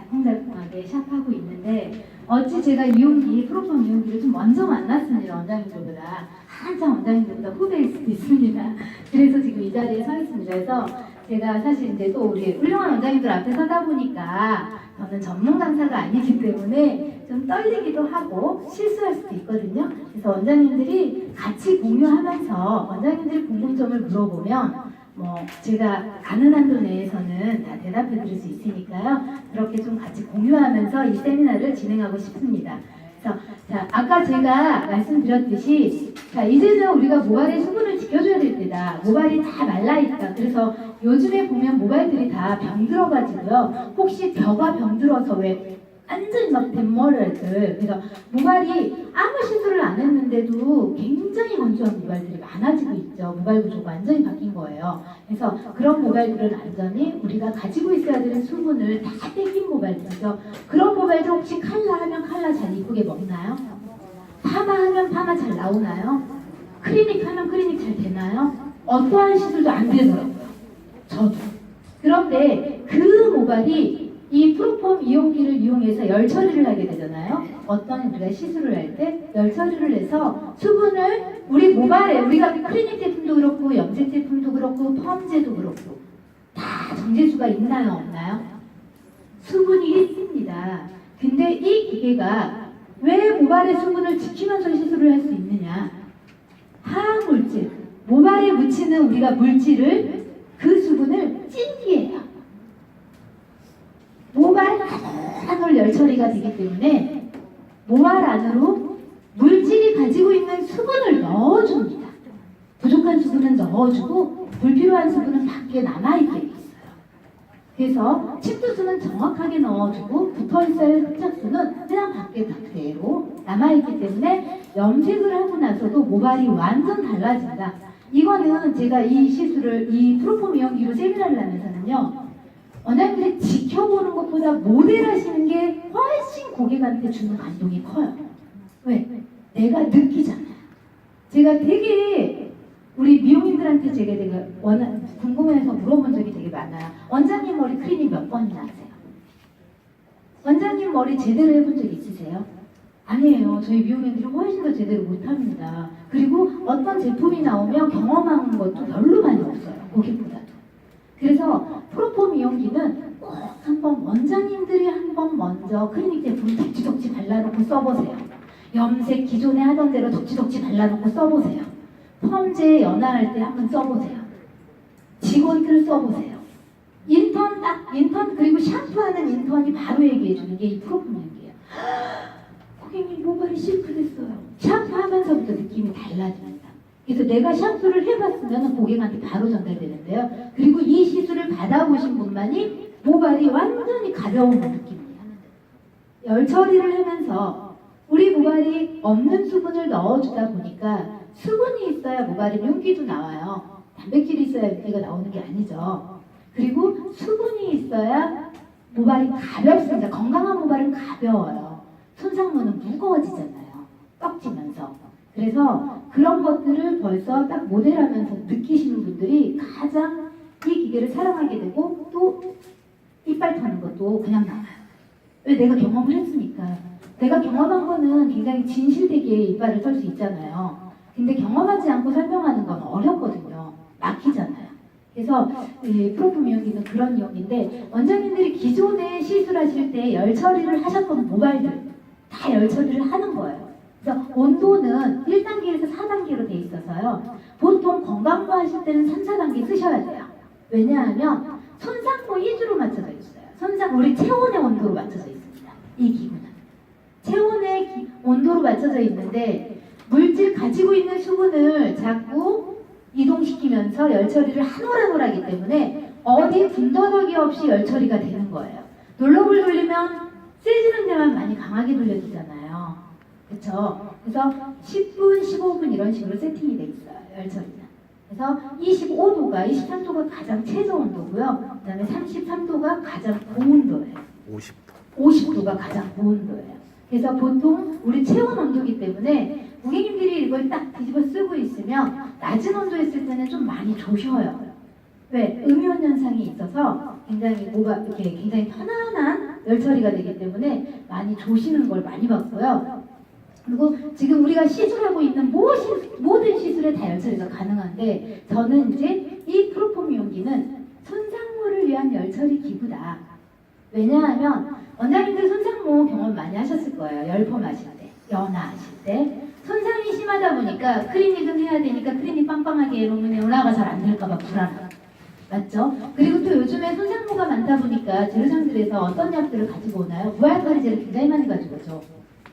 달콤달콤하게 샵하고 있는데 어찌 제가 이용기, 프로펌 이용기를 좀 먼저 만났습니다. 원장님들보다. 한참 원장님들보다 후배일 수도 있습니다. 그래서 지금 이 자리에 서 있습니다. 그래서 제가 사실 이제 또 우리 훌륭한 원장님들 앞에 서다 보니까 저는 전문 강사가 아니기 때문에 좀 떨리기도 하고 실수할 수도 있거든요. 그래서 원장님들이 같이 공유하면서 원장님들이 궁금점을 물어보면 제가 아는 한도 내에서는 다 대답해 드릴 수 있으니까요. 그렇게 좀 같이 공유하면서 이 세미나를 진행하고 싶습니다. 그래서 자, 아까 제가 말씀드렸듯이 자, 이제는 우리가 모발의 수분을 지켜줘야 될 때다. 모발이 다 말라있다. 그래서 요즘에 보면 모발들이 다 병들어가지고요. 혹시 벼가 병들어서 왜 완전히 막 뱃머리들, 그래서 모발이 아무 시술을 안 했는데도 굉장히 건조한 모발들이 많아지고 있죠. 모발 구조가 완전히 바뀐 거예요. 그래서 그런 모발들은 완전히 우리가 가지고 있어야 되는 수분을 다 뺏긴 모발들이죠. 그런 모발들 혹시 칼라 하면 칼라 잘 이쁘게 먹나요? 파마 하면 파마 잘 나오나요? 클리닉 하면 클리닉 잘 되나요? 어떠한 시술도 안 되더라고요. 저도. 그런데 그 모발이 이 프로폼 이용기를 이용해서 열 처리를 하게 되잖아요. 어떤 우리가 시술을 할 때 열 처리를 해서 수분을 우리 모발에 우리가 클리닉 제품도 그렇고 염색 제품도 그렇고 펌제도 그렇고 다 정제수가 있나요 없나요? 수분이 있습니다. 근데 이 기계가 왜 모발의 수분을 지키면서 시술을 할 수 있느냐? 화학물질, 모발에 묻히는 우리가 물질을 그 수분을 찜기해요. 모발 안으로 열 처리가 되기 때문에 모발 안으로 물질이 가지고 있는 수분을 넣어줍니다. 부족한 수분은 넣어주고 불필요한 수분은 밖에 남아있게 있어요. 그래서 침투수는 정확하게 넣어주고 붙어있어야 흡착수는 그냥 밖에 그대로 남아있기 때문에 염색을 하고 나서도 모발이 완전 달라진다. 이거는 제가 이 시술을 이 프로폼 이용기로 세미나를 하면서는요. 원장님들이 지켜보는 것보다 모델하시는 게 훨씬 고객한테 주는 감동이 커요. 왜? 내가 느끼잖아요. 제가 되게 우리 미용인들한테 제가 궁금해서 물어본 적이 되게 많아요. 원장님 머리 클리닉 몇 번이나 하세요? 원장님 머리 제대로 해본 적 있으세요? 아니에요. 저희 미용인들이 훨씬 더 제대로 못합니다. 그리고 어떤 제품이 나오면 경험한 것도 별로 많이 없어요. 고객보다도. 그래서 프로폼 이용기는 꼭 한번 원장님들이 한번 먼저 클리닉 제품 덕지덕지 발라놓고 써보세요. 염색 기존에 하던 대로 덕지덕지 발라놓고 써보세요. 펌제 연화할 때 한번 써보세요. 직원들 써보세요. 인턴 그리고 샴푸하는 인턴이 바로 얘기해주는 게 이 프로폼 이용기예요. 고객님 모발이 실크됐어요. 샴푸하면서부터 느낌이 달라집니다. 그래서 내가 샴푸를 해봤으면 고객한테 바로 전달되는데요. 그리고 이 시술을 받아보신 분만이 모발이 완전히 가벼운 느낌이에요. 열 처리를 하면서 우리 모발이 없는 수분을 넣어주다 보니까 수분이 있어야 모발에 윤기도 나와요. 단백질이 있어야 윤기가 나오는 게 아니죠. 그리고 수분이 있어야 모발이 가볍습니다. 건강한 모발은 가벼워요. 손상모는 무거워지잖아요. 떡지면서. 그래서 그런 것들을 벌써 딱 모델하면서 느끼시는 분들이 가장 이 기계를 사랑하게 되고 또 이빨 터는 것도 그냥 나와요. 왜? 내가 경험을 했으니까. 내가 경험한 거는 굉장히 진실되게 이빨을 털 수 있잖아요. 근데 경험하지 않고 설명하는 건 어렵거든요. 막히잖아요. 그래서 프로폼 이용기는 그런 이용기인데 원장님들이 기존에 시술하실 때 열 처리를 하셨던 모발들 다 열 처리를 하는 거예요. 그래서 온도는 1단계에서 4단계로 돼 있어서요. 보통 건강보 하실 때는 3, 4단계 쓰셔야 돼요. 왜냐하면 손상모 위주로 맞춰져 있어요. 우리 체온의 온도로 맞춰져 있습니다. 이 기구는. 체온의 온도로 맞춰져 있는데 물질 가지고 있는 수분을 자꾸 이동시키면서 열 처리를 한 올 한 올 하기 때문에 어디 군더더기 없이 열 처리가 되는 거예요. 놀러볼 돌리면 세지는 데만 많이 강하게 돌려주잖아요. 그렇죠? 그래서 10분, 15분 이런 식으로 세팅이 돼 있어요. 열 처리는. 그래서 25도가, 23도가 가장 최저 온도고요. 그 다음에 33도가 가장 고온도예요. 50도가 가장 고온도예요. 그래서 보통 우리 체온 온도이기 때문에 고객님들이 이걸 딱 뒤집어 쓰고 있으면 낮은 온도에 있을 때는 좀 많이 조셔요. 왜? 음이온 현상이 있어서 굉장히 이렇게 굉장히 편안한 열 처리가 되기 때문에 많이 조시는 걸 많이 봤고요. 그리고 지금 우리가 시술하고 있는 모든 시술에 다 열 처리가 가능한데, 저는 이제 이 프로폼 용기는 손상모를 위한 열 처리 기구다. 왜냐하면 원장님들 손상모 경험 많이 하셨을 거예요. 열펌 하실 때, 연화 하실 때. 손상이 심하다 보니까 클리닉은 해야 되니까 클리닉 빵빵하게 해놓으면 연화가 잘 안 될까봐 불안하고. 맞죠? 그리고 또 요즘에 손상모가 많다 보니까 제휴상들에서 어떤 약들을 가지고 오나요? 무알칼리제를 굉장히 많이 가지고 오죠.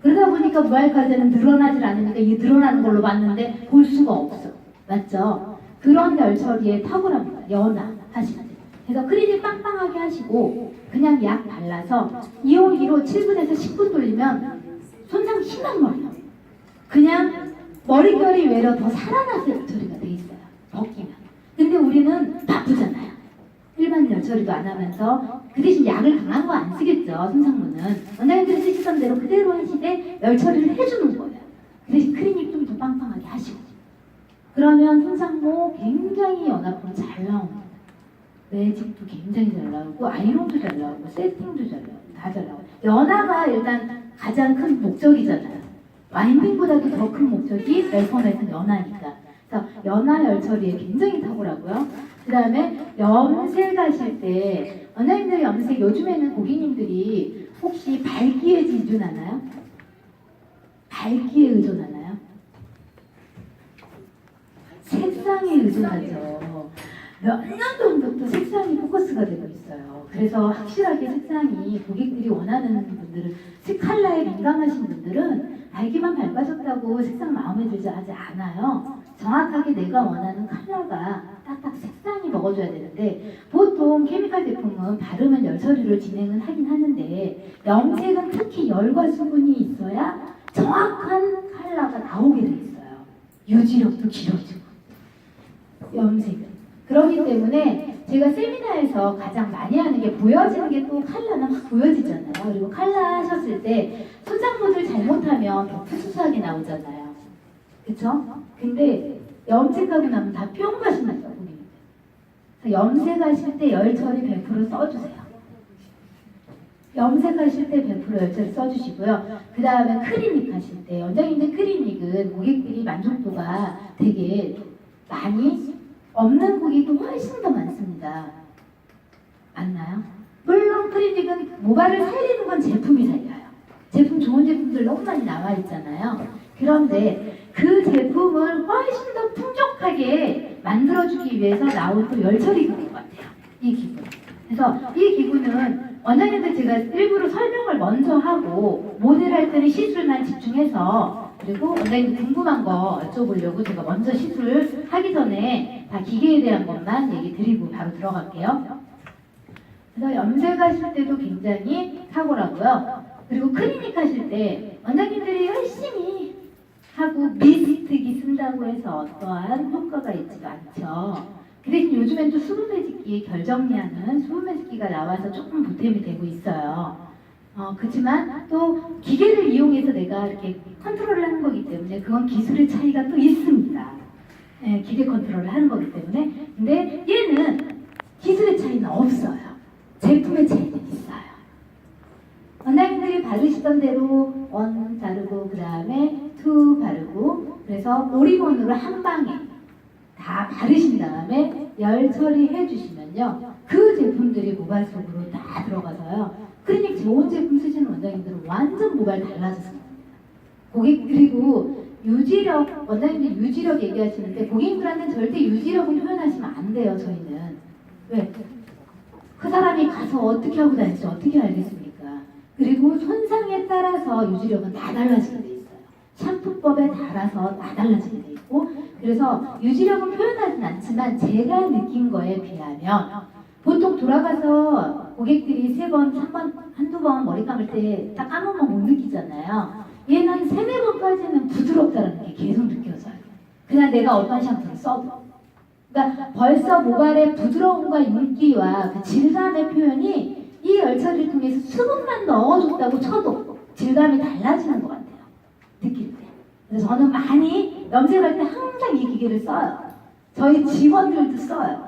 그러다 보니까 무알칼리제는 늘어나질 않으니까 이게 늘어나는 걸로 봤는데 볼 수가 없어. 맞죠? 그런 열 처리에 탁월합니다. 연화 하시면 돼요. 그래서 클리닉 빵빵하게 하시고 그냥 약 발라서 이온기로 7분에서 10분 돌리면 손상 심한 머리요. 그냥 머릿결이 외려 더 살아나서 열 처리가 돼 있어요. 벗기면. 근데 우리는 바쁘잖아요. 일반 열 처리도 안 하면서 그 대신 약을 강한 거 안 쓰겠죠. 손상모는 원장님들이 쓰시던 대로 그대로 하시되 열 처리를 해주는 거예요. 그 대신 클리닉 좀 더 빵빵하게 하시고, 그러면 손상모 굉장히 연합으로 잘 나옵니다. 매직도 굉장히 잘 나오고 아이롱도 잘 나오고 세팅도 잘 나오고 다 잘 나와요. 연화가 일단 가장 큰 목적이잖아요. 와인딩보다도 더 큰 목적이 웰컴에서는 연화니까. 그래서 연화 열 처리에 굉장히 탁월하고요. 그 다음에 염색 하실 때 원장님들이 염색, 요즘에는 고객님들이 혹시 밝기에 의존하나요? 밝기에 의존하나요? 색상에 의존하죠. 몇 년 전부터 색상이 포커스가 되고 있어요. 그래서 확실하게 색상이 고객들이 원하는 분들은, 컬러에 민감하신 분들은 밝기만 밝아졌다고 색상 마음에 들지 않아요. 정확하게 내가 원하는 컬러가 딱딱 색상이 먹어줘야 되는데, 보통 케미칼 제품은 바르면 열 처리를 진행은 하긴 하는데 염색은 특히 열과 수분이 있어야 정확한 컬러가 나오게 돼 있어요. 유지력도 길어지고 염색은. 그렇기 때문에 제가 세미나에서 가장 많이 하는 게, 보여지는 게 또 컬러는 확 보여지잖아요. 그리고 컬러 하셨을 때 손상모들 잘못하면 더 푸스스하게 나오잖아요. 그쵸? 근데 염색하고 나면 다 뿅가시 나죠, 고객님들. 그래서 염색하실 때 열 처리 100% 써주세요. 염색하실 때 100% 열 처리 써주시고요. 그 다음에 클리닉 하실 때, 원장님들 클리닉은 고객들이 만족도가 되게 많이 없는 고객도 훨씬 더 많습니다. 맞나요? 물론 클리닉은 모발을 살리는 건 제품이 살려요. 제품, 좋은 제품들 너무 많이 나와 있잖아요. 그런데 그 제품을 훨씬 더 풍족하게 만들어주기 위해서 나온 또 열처리 기구인 것 같아요. 이 기구. 그래서 이 기구는 원장님들 제가 일부러 설명을 먼저 하고, 모델할 때는 시술만 집중해서, 그리고 원장님들 궁금한 거 여쭤보려고 제가 먼저 시술 하기 전에 다 기계에 대한 것만 얘기 드리고 바로 들어갈게요. 그래서 염색하실 때도 굉장히 탁월하고요. 그리고 클리닉 하실 때 원장님들이 열심히 하고 미스트기 쓴다고 해서 어떠한 효과가 있지가 않죠. 그 대신 요즘엔 또 수분 매직기, 결정리하는 수분 매직기가 나와서 조금 보탬이 되고 있어요. 그렇지만 또 기계를 이용해서 내가 이렇게 컨트롤을 하는 거기 때문에 그건 기술의 차이가 또 있습니다. 네, 기계 컨트롤을 하는 거기 때문에. 근데 얘는 기술의 차이는 없어요. 제품의 차이는 있어요. 원장님들이 바르시던 대로 1 바르고 그 다음에 2 바르고, 그래서 올인원으로 한 방에 다 바르신 다음에 열 처리해 주시면요, 그 제품들이 모발 속으로 다 들어가서요, 클리닉 좋은 제품 쓰시는 원장님들은 완전 모발 달라져서 고객. 그리고 유지력, 원장님들 유지력 얘기하시는데 고객님들한테는 절대 유지력은 표현하시면 안 돼요. 저희는. 왜? 그 사람이 가서 어떻게 하고 다닐지 어떻게 알겠습니까? 그리고 손상에 따라서 유지력은 다 달라지게 돼 있어요. 샴푸법에 따라서 다 달라지게 돼 있고, 그래서 유지력은 표현하진 않지만 제가 느낀 거에 비하면, 보통 돌아가서 고객들이 3번, 3번, 한두 번 머리 감을 때 딱 감으면 못 느끼잖아요. 얘는 한 3, 4번까지는 부드럽다는 게 계속 느껴져요. 그냥 내가 어떤 샴푸를 써도. 그러니까 벌써 모발의 부드러움과 윤기와 그 질감의 표현이 이 열처리를 통해서 수분만 넣어줬다고 쳐도 질감이 달라지는 것 같아요. 느낄 때. 그래서 저는 많이 염색할 때 항상 이 기계를 써요. 저희 직원들도 써요.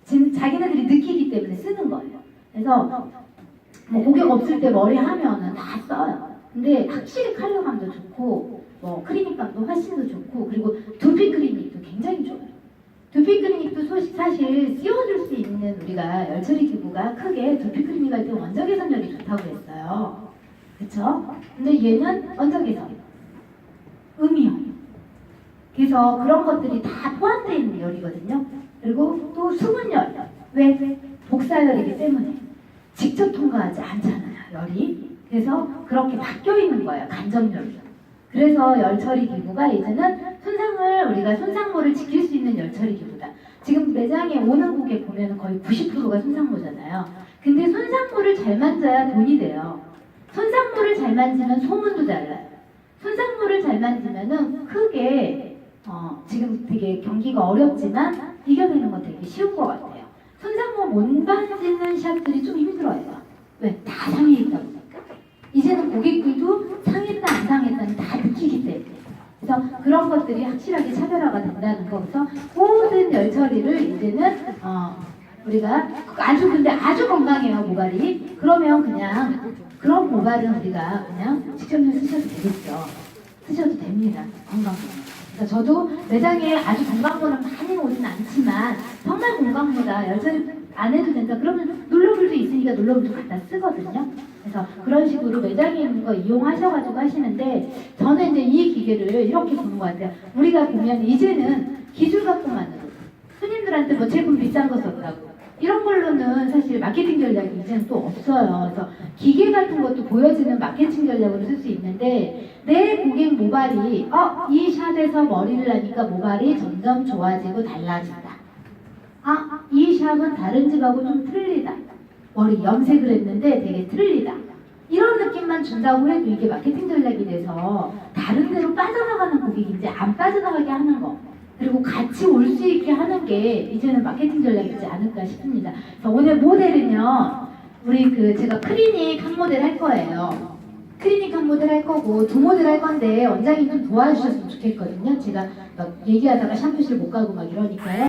지금 자기네들이 느끼기 때문에 쓰는 거예요. 그래서 뭐 고객 없을 때 머리 하면은 다 써요. 근데 확실히 컬러감도 좋고 뭐 크리닉감도 훨씬 더 좋고 그리고 두피 크리닉도 굉장히 좋아요. 두피 크리닉도 사실 씌워줄 수 있는 우리가 열처리 기구가 크게 두피 크리닉 할 때 원적 개선력이 좋다고 했어요. 그쵸? 근데 얘는 원적 개선, 음이요. 그래서 그런 것들이 다 포함되어 있는 열이거든요. 그리고 또 수분열. 왜? 복사열이기 때문에 직접 통과하지 않잖아요, 열이. 그래서 그렇게 바뀌어 있는 거예요, 간접열로. 그래서 열처리 기구가 이제는 우리가 손상모를 지킬 수 있는 열처리 기구다. 지금 매장에 오는 고객 보면 거의 90%가 손상모잖아요. 근데 손상모를 잘 만져야 돈이 돼요. 손상모를 잘 만지면 소문도 잘 나요. 손상모를 잘 만지면은 크게 지금 되게 경기가 어렵지만 이겨내는 건 되게 쉬운 것 같아요. 손상모 못 만지는 샵들이 좀 힘들어요. 왜? 다 상해 있다 보니까. 이제는 고객들도 상했다 안 상했다는 다 느끼기 때문에. 그래서 그런 것들이 확실하게 차별화가 된다는 거. 그래서 모든 열처리를 이제는 우리가 근데 아주 건강해요, 모발이. 그러면 그냥 그런 모발은 우리가 그냥 직접용 쓰셔도 되겠죠. 쓰셔도 됩니다. 건강해요. 그러니까 저도 매장에 아주 건강모는 많이 오진 않지만 정말 건강모다 열처리 안 해도 된다. 그러면 눌러볼도 있으니까 눌러볼도 갖다 쓰거든요. 그래서 그런 식으로 매장에 있는 거 이용하셔가지고 하시는데 저는 이제 이 기계를 이렇게 보는 것 같아요. 우리가 보면 이제는 기술 갖고만으로 손님들한테 뭐 제품 비싼 거 썼다고 이런 걸로는 사실 마케팅 전략이 이제는 또 없어요. 그래서 기계 같은 것도 보여지는 마케팅 전략으로 쓸 수 있는데 내 고객 모발이 이 샵에서 머리를 하니까 모발이 점점 좋아지고 달라진다. 이 샵은 다른 집하고 좀 틀리다. 머리 염색을 했는데 되게 틀리다. 이런 느낌만 준다고 해도 이게 마케팅 전략이 돼서 다른 데로 빠져나가는 고객인지 안 빠져나가게 하는 거. 그리고 같이 올 수 있게 하는 게 이제는 마케팅 전략이지 않을까 싶습니다. 그래서 오늘 모델은요, 제가 클리닉 한 모델 할 거예요. 클리닉 한 모델 할 거고, 2모델 할 건데, 원장님 좀 도와주셨으면 좋겠거든요. 제가 막 얘기하다가 샴푸실 못 가고 막 이러니까요.